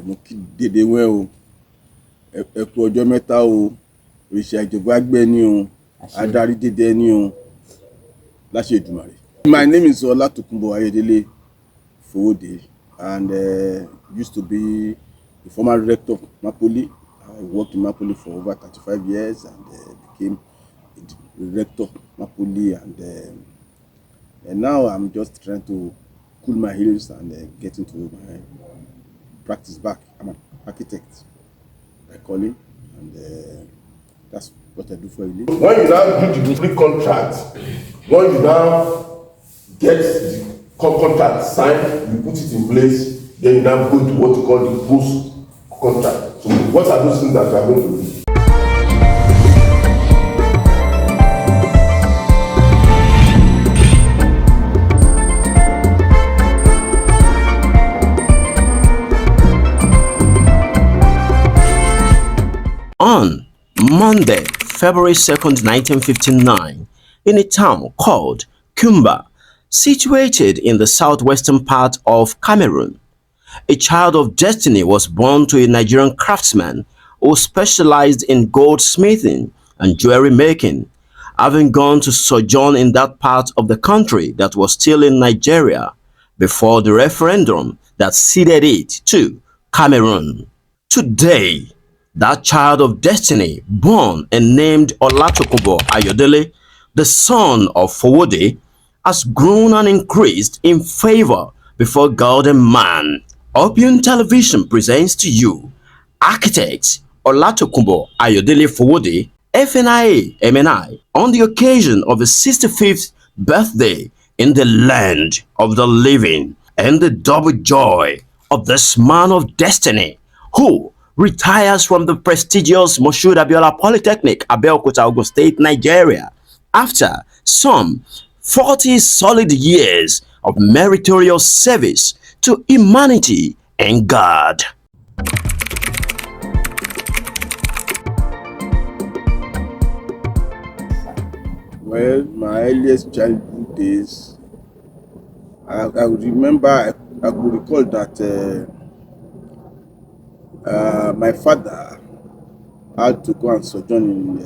mo kí dédé wẹ́ o, ẹ kú ọjọ́ mẹ́ta o, òrìṣà ìjọba gbẹ́ ni o, adarí dédé ni o, láṣẹ Èdùmàrè. My name is Arc.Tokunbo Fowode, and used to be the former rector of MAPOLY. I worked in MAPOLY for over 35 years and became the rector of MAPOLY, and now I'm just trying to cool my heels and get into my practice back. I'm an architect by calling, and that's what I do for a living. When you now do the pre-contract, when you now get the contract signed, you put it in place, then you now go to what you call the post-contract. So what are those things that you are going to do? On Monday, February 2nd, 1959, in a town called Kumba, situated in the southwestern part of Cameroon, a child of destiny was born to a Nigerian craftsman who specialized in goldsmithing and jewelry making, having gone to sojourn in that part of the country that was still in Nigeria before the referendum that ceded it to Cameroon. Today, that child of destiny, born and named Arc.Tokunbo, the son of Fowode, has grown and increased in favor before God and man. Opium Television presents to you architect Arc.Tokunbo Fowode, FNIA MNI, on the occasion of his 65th birthday in the land of the living, and the double joy of this man of destiny who retires from the prestigious Moshood Abiola Polytechnic, Abeokuta, Ogun State, Nigeria, after some 40 solid years of meritorious service to humanity and God. Well, my earliest childhood days, I would remember, I could recall that my father had to go and sojourn in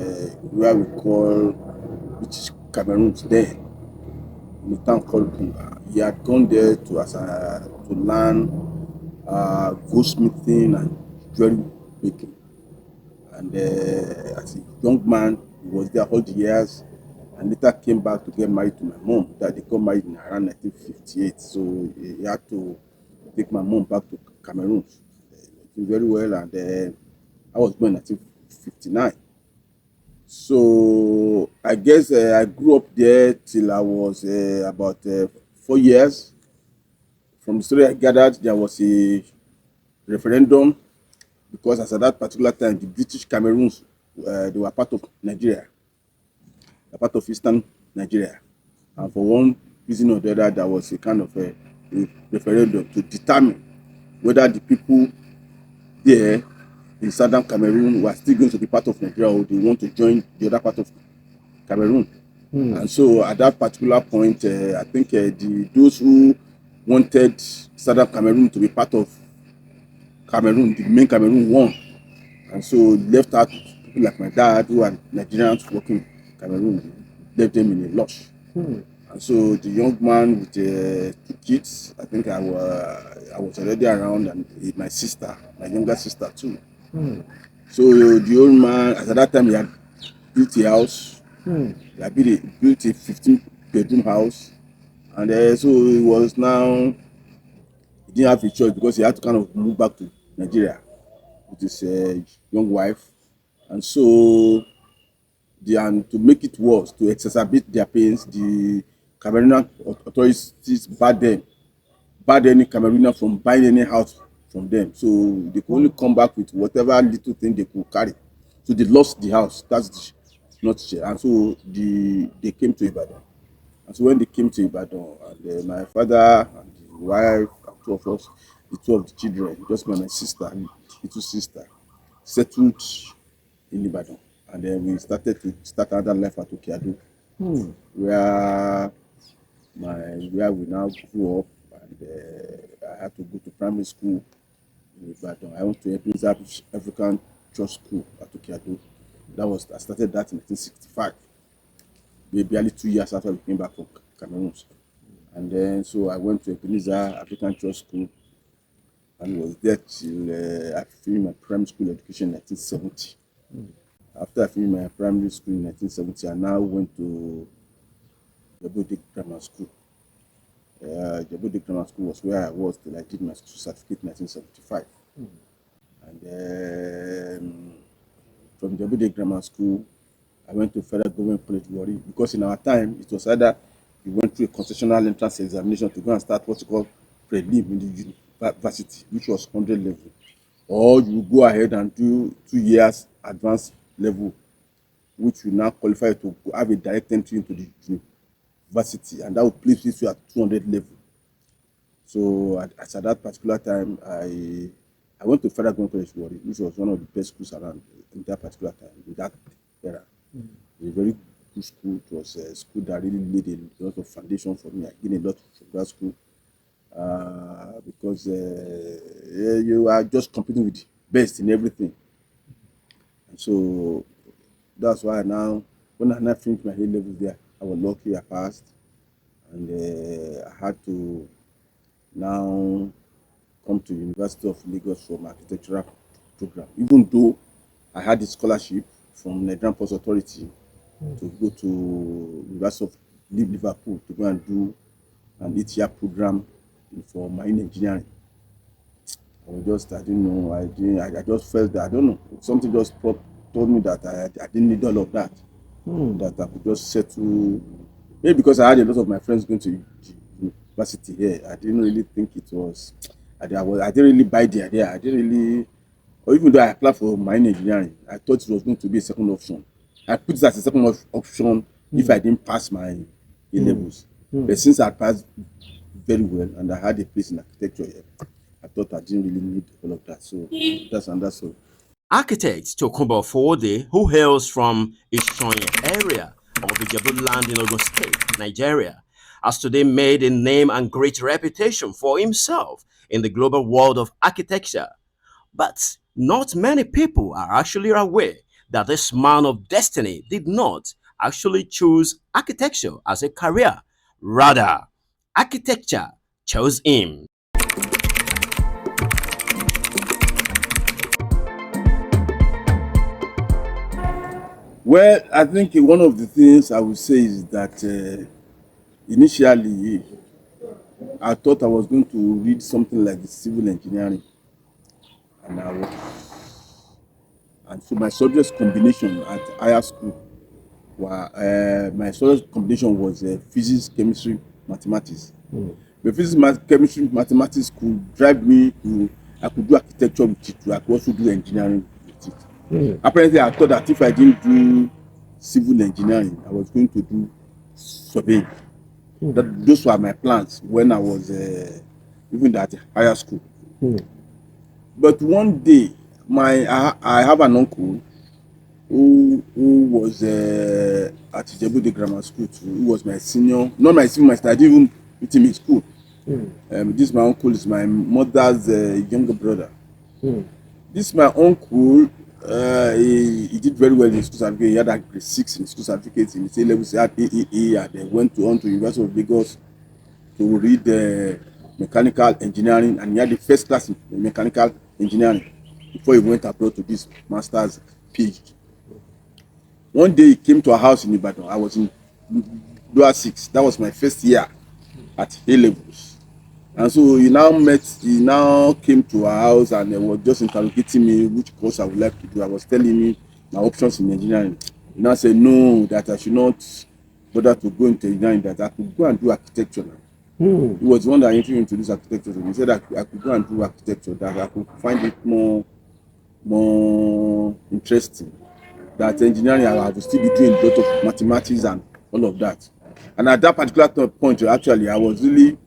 where we call, which is Cameroon today, in a town called Kumba. He had gone there to learn goldsmithing and jewelry making. And as a young man, he was there all the years, and later came back to get married to my mom. That they got married in around 1958, so he had to take my mom back to Cameroon. Very well, and I was born in 1959. So I guess I grew up there till I was about 4 years. From the story I gathered, there was a referendum because as at that particular time, the British Cameroons, they were part of Nigeria, a part of Eastern Nigeria, and for one reason or the other, there was a kind of a referendum to determine whether the people there in southern Cameroon were still going to be part of Nigeria or they want to join the other part of Cameroon. And so at that particular point, I think those who wanted southern Cameroon to be part of Cameroon, the main Cameroon, won. And so left out people like my dad who are Nigerians working in Cameroon, left them in a lush. And so the young man with 2 kids, I think I was already around, and my sister, my younger sister too. So the old man, at that time, he had built a house. He had built a 15-bedroom house, and so he was now, he didn't have a choice because he had to kind of move back to Nigeria with his young wife. And so, and to make it worse, to exacerbate their pains, the Cameroonian authorities barred any Cameroonian from buying any house from them. So they could only come back with whatever little thing they could carry. So they lost the house. That's not share. And so they came to Ibadan. And so when they came to Ibadan, and my father and his wife and two of us, the two of the children, just my sister and little sister, settled in Ibadan. And then we started another life at Okeado, where we now grew up, and I had to go to primary school in Ibadan. I went to Ebenezer African Church School at Okeado. I started that in 1965. Barely 2 years after we came back from Cameroon. And then so I went to Ebenezer African Church School and was there till I finished my primary school education in 1970. After I finished my primary school in 1970, I now went to Jebode Grammar School. Jebode Grammar School was where I was till I did my school certificate in 1975. And then from Jebode Grammar School, I went to Federal Government College Warri, because in our time it was either you went through a concessional entrance examination to go and start what you call prelim in the university, which was 100 level, or you go ahead and do 2 years advanced level, which will now qualify to have a direct entry into the university, and that would place you at 200 level. So at that particular time, I went to Federal Government College Warri, which was one of the best schools around in that particular time, in that era. A very good school. It was a school that really laid a lot of foundation for me. I gained a lot from that school because you are just competing with the best in everything. And so that's why now, when I finished my A level there, I was lucky I passed, and I had to now come to University of Lagos for my architectural program. Even though I had a scholarship from Nigerian Post Authority to go to University of Liverpool to go and do an 8-year program for marine engineering. I didn't know, I just felt that, I don't know, something just told me that I didn't need all of that, that I could just settle, maybe because I had a lot of my friends going to university here. I didn't really think it was, I didn't really buy the idea. I didn't really, or even though I applied for marine engineering, I thought it was going to be a second option. I put it as a second option if I didn't pass my A levels. But since I passed very well and I had a place in architecture here, I thought I didn't really need all of that. So that's all. Arc.Tokunbo Fowode, who hails from Ishonye area of Ijebu land in Ogun State, Nigeria, has today made a name and great reputation for himself in the global world of architecture. But not many people are actually aware that this man of destiny did not actually choose architecture as a career. Rather, architecture chose him. Well, I think one of the things I would say is that initially I thought I was going to read something like civil engineering, and so my subject combination at higher school was physics, chemistry, mathematics. The physics, chemistry, mathematics could drive me to, I could do architecture with it, I could also do engineering with it. Apparently, I thought that if I didn't do civil engineering, I was going to do surveying. Those were my plans when I was even at higher school. But one day, I have an uncle who was at Jebode Grammar School too. Who was my senior, not my senior, I didn't even meet him in school. This my uncle is my mother's younger brother. This my uncle, he did very well in school certificate. He had a grade 6 in school certificate. In the A levels, he had AAA, and then went on to University of Lagos to read mechanical engineering, and he had the first class in mechanical engineering before he went abroad to this master's PhD. One day he came to our house in Ibadan. I was in Lower 6. That was my first year at A levels. And so he now came to our house and was just interrogating me which course I would like to do. I was telling me my options in engineering. He now said no, that I should not bother to go into engineering, that I could go and do architecture now. He was the one that introduced me to this architecture. He said that I could go and do architecture, that I could find it more interesting. That engineering, I would still be doing a lot of mathematics and all of that. And at that particular point, actually, I was really,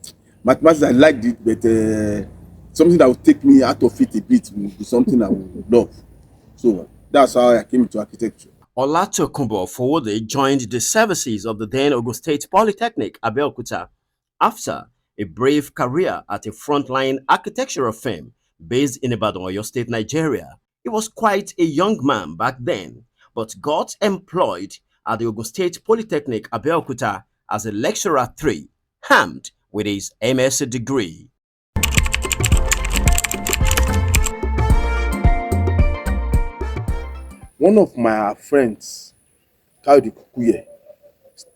mathematics, I liked it, but something that would take me out of it a bit would be something I would love. So that's how I came into architecture. Arc.Tokunbo Fowode joined the services of the then Ogun State Polytechnic, Abeokuta, after a brave career at a frontline architectural firm based in Ibadan, Oyo State, Nigeria. He was quite a young man back then, but got employed at the Ogun State Polytechnic, Abeokuta, as a lecturer 3, armed with his MSc degree. One of my friends, Kayode,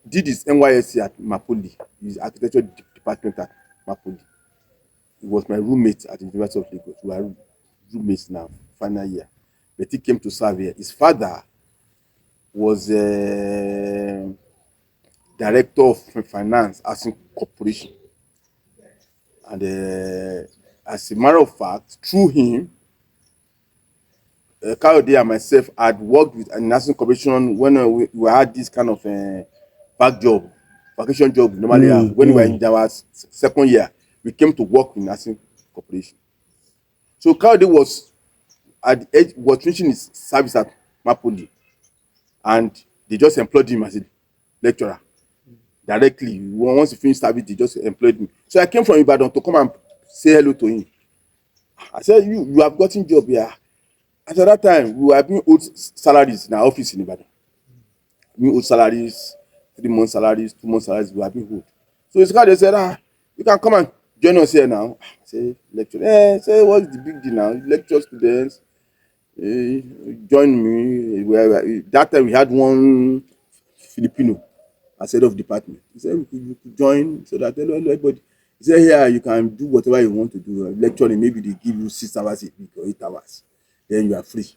did his NYSC at MAPOLY, his architecture department at MAPOLY. He was my roommate at the University of Lagos. We are roommates now, final year. But he came to serve here. His father was a director of finance housing corporation. And as a matter of fact, through him, Kayode and myself had worked with an housing corporation when we had this kind of vacation job normally have. When we were in our second year, we came to work in housing corporation. So Kayode was at the age, was finishing his service at MAPOLY, and they just employed him as a lecturer directly. Once he finished service, they just employed me. So I came from Ibadan to come and say hello to him. I said, you have gotten job here. At that time, we were having old salaries in our office in Ibadan. Having old salaries, 3 month salaries, 2 month salaries, we were having old. So it's kind of said, you can come and join us here now. I say, lecture. Say, what's the big deal now? Lecture students, join me. That time we had one Filipino as head of department. He said, you could join so that everybody. He said, here you can do whatever you want to do. Lecturing, maybe they give you 6 hours a week or 8 hours. Then you are free.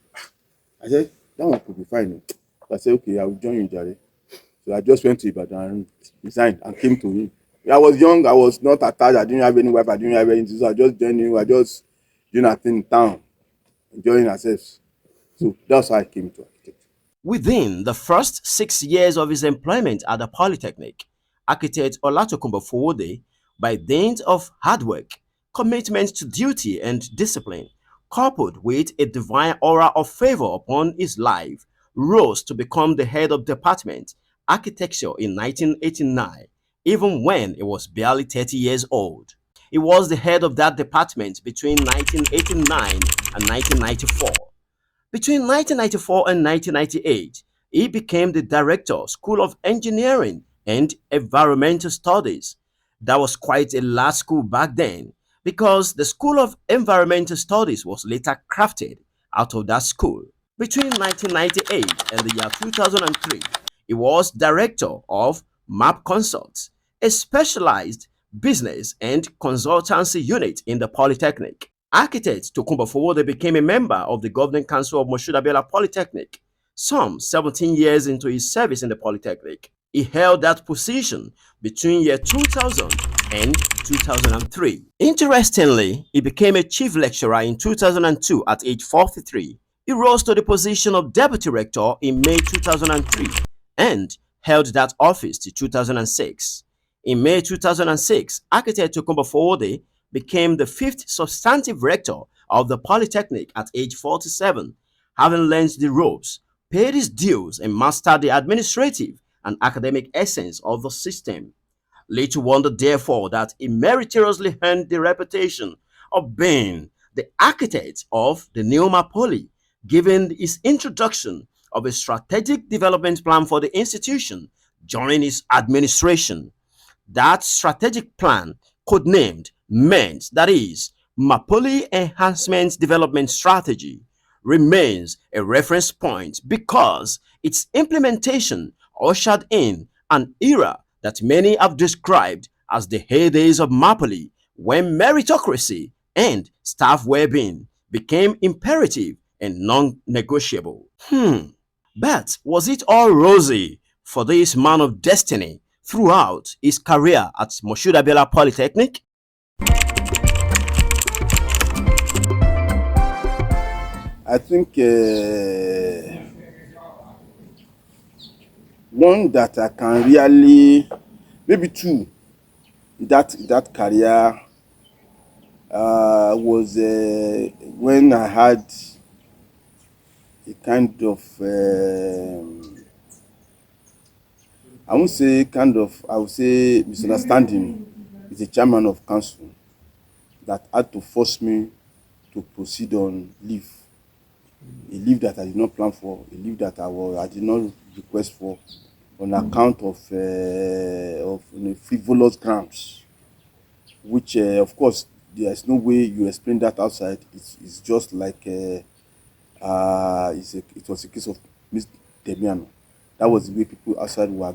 I said, that one could be fine. So I said, okay, I will join you, Jare. So I just went to Ibadan and resigned and came to him. I was young, I was not attached, I didn't have any wife, I didn't have anything. So I just joined him, I just doing a thing in town, enjoying ourselves. So that's how I came to architecture. Within the first 6 years of his employment at the Polytechnic, architect Arc.Tokunbo Fowode, by dint of hard work, commitment to duty and discipline, coupled with a divine aura of favor upon his life, rose to become the head of department architecture in 1989, even when he was barely 30 years old. He was the head of that department between 1989 and 1994. Between 1994 and 1998, he became the director, School of Engineering and Environmental Studies. That was quite a large school back then because the School of Environmental Studies was later crafted out of that school. Between 1998 and the year 2003, he was director of MAP Consults, a specialized business and consultancy unit in the Polytechnic. Arc.Tokunbo Fowode became a member of the Governing Council of Moshood Abiola Polytechnic some 17 years into his service in the Polytechnic. He held that position between year 2000 and 2003. Interestingly, he became a chief lecturer in 2002 at age 43. He rose to the position of deputy rector in May 2003 and held that office till 2006. In May 2006, Arc.Tokunbo Fowode became the 5th substantive rector of the Polytechnic at age 47, having learned the ropes, paid his dues, and mastered the administrative and academic essence of the system. Little wonder, therefore, that he meritoriously earned the reputation of being the architect of the new MAPOLY, given his introduction of a strategic development plan for the institution during his administration. That strategic plan, codenamed MENT, that is, MAPOLY Enhancement Development Strategy, remains a reference point because its implementation ushered in an era that many have described as the heydays of MAPOLY, when meritocracy and staff well-being became imperative and non-negotiable. But was it all rosy for this man of destiny throughout his career at Moshood Abiola Polytechnic? I think one that I can really, maybe two, that career was when I had a kind of I won't say kind of, I would say misunderstanding with the chairman of council that had to force me to proceed on leave, a leave that I did not plan for, a leave that I did not request for, on account of frivolous grounds, which of course there is no way you explain that outside. It's just like it was a case of misdemeanor. That was the way people outside were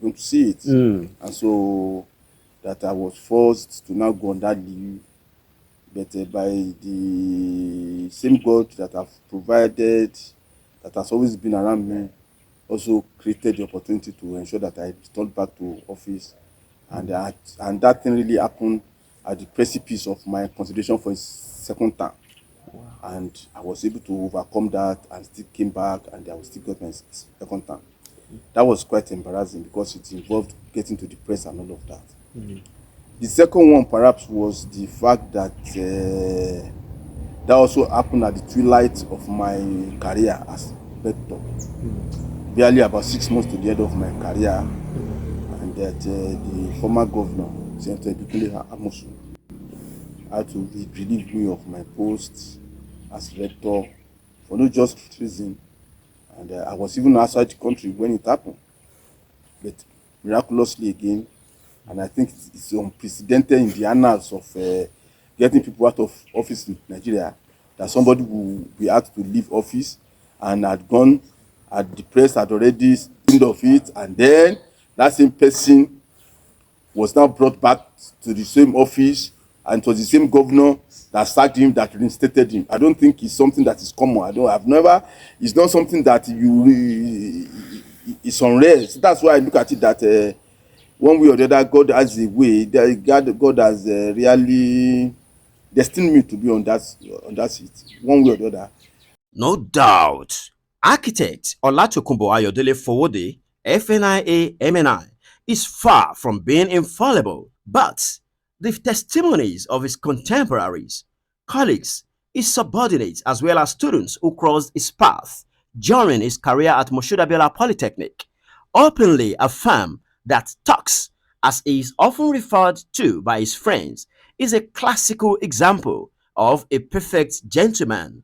going to see it, and so that I was forced to now go on that leave. But by the same God that have provided, that has always been around me, also created the opportunity to ensure that I returned back to office, and that thing really happened at the precipice of my consideration for a second term. And I was able to overcome that and still came back, and I was still got my second term. That was quite embarrassing because it involved getting to the press and all of that. The second one perhaps was the fact that that also happened at the twilight of my career as Rector. Barely about 6 months to the end of my career, and that the former governor, Senator Moshood, had to relieve me of my post as Rector for no just reason. And I was even outside the country when it happened. But miraculously again, and I think it's unprecedented in the annals of getting people out of office in Nigeria, that somebody will be asked to leave office and had gone, the press had already think of it, and then that same person was now brought back to the same office, and it was the same governor that sacked him, that reinstated him. I don't think it's something that is common. It's not something that it's unrare. So that's why I look at it that one way or the other, God has a way. God has really destined me to be on that seat, one way or the other. No doubt. Architect Arc.Tokunbo Fowode, FNIA MNI, is far from being infallible, but the testimonies of his contemporaries, colleagues, his subordinates, as well as students who crossed his path during his career at Moshood Abiola Polytechnic openly affirm that Tux, as he is often referred to by his friends, is a classical example of a perfect gentleman,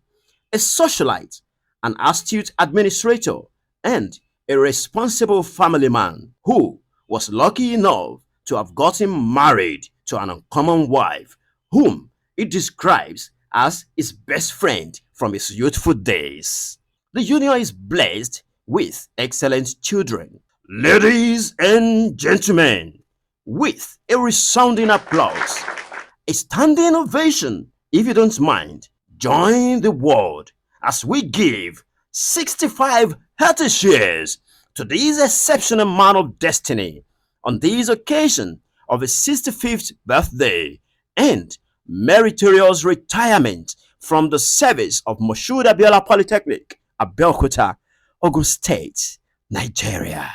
a socialite, an astute administrator, and a responsible family man who was lucky enough to have gotten married to an uncommon wife, whom he describes as his best friend from his youthful days. The union is blessed with excellent children. Ladies and gentlemen, with a resounding applause, a standing ovation, if you don't mind, join the world as we give 65 healthy shares to this exceptional man of destiny on this occasion of his 65th birthday and meritorious retirement from the service of Moshood Abiola Polytechnic, Abeokuta, Ogun State, Nigeria.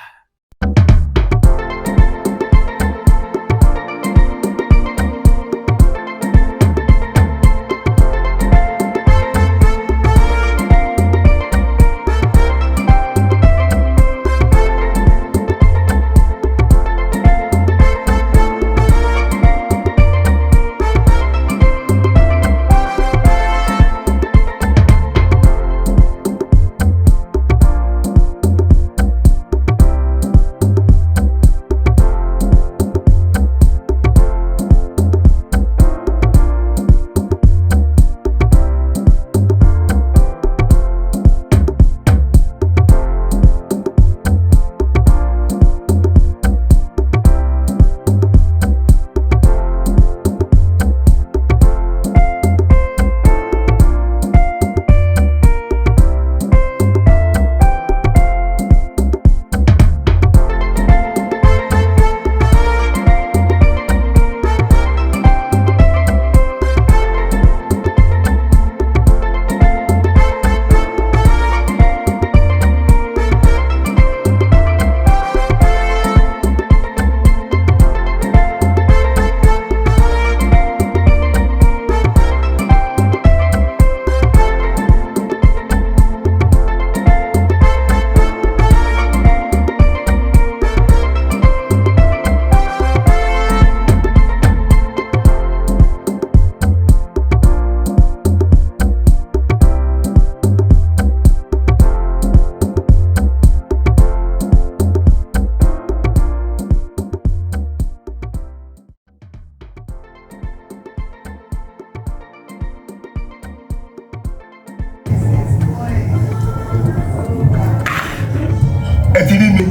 ti rí mi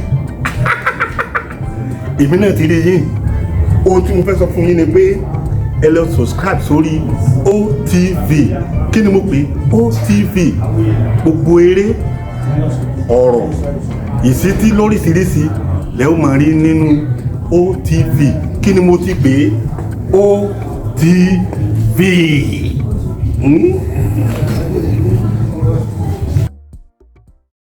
èmi náà ti rí yín ohun tí mo fẹ́ sọ fún yín ni pé ẹ lọ subscribe sórí OTV kí ni mo pè OTV gbogbo eré ọ̀rọ̀ ìsítí lóríṣiríṣi lẹ́ ó máa rí nínú OTV kí ni mo ti pè OTV.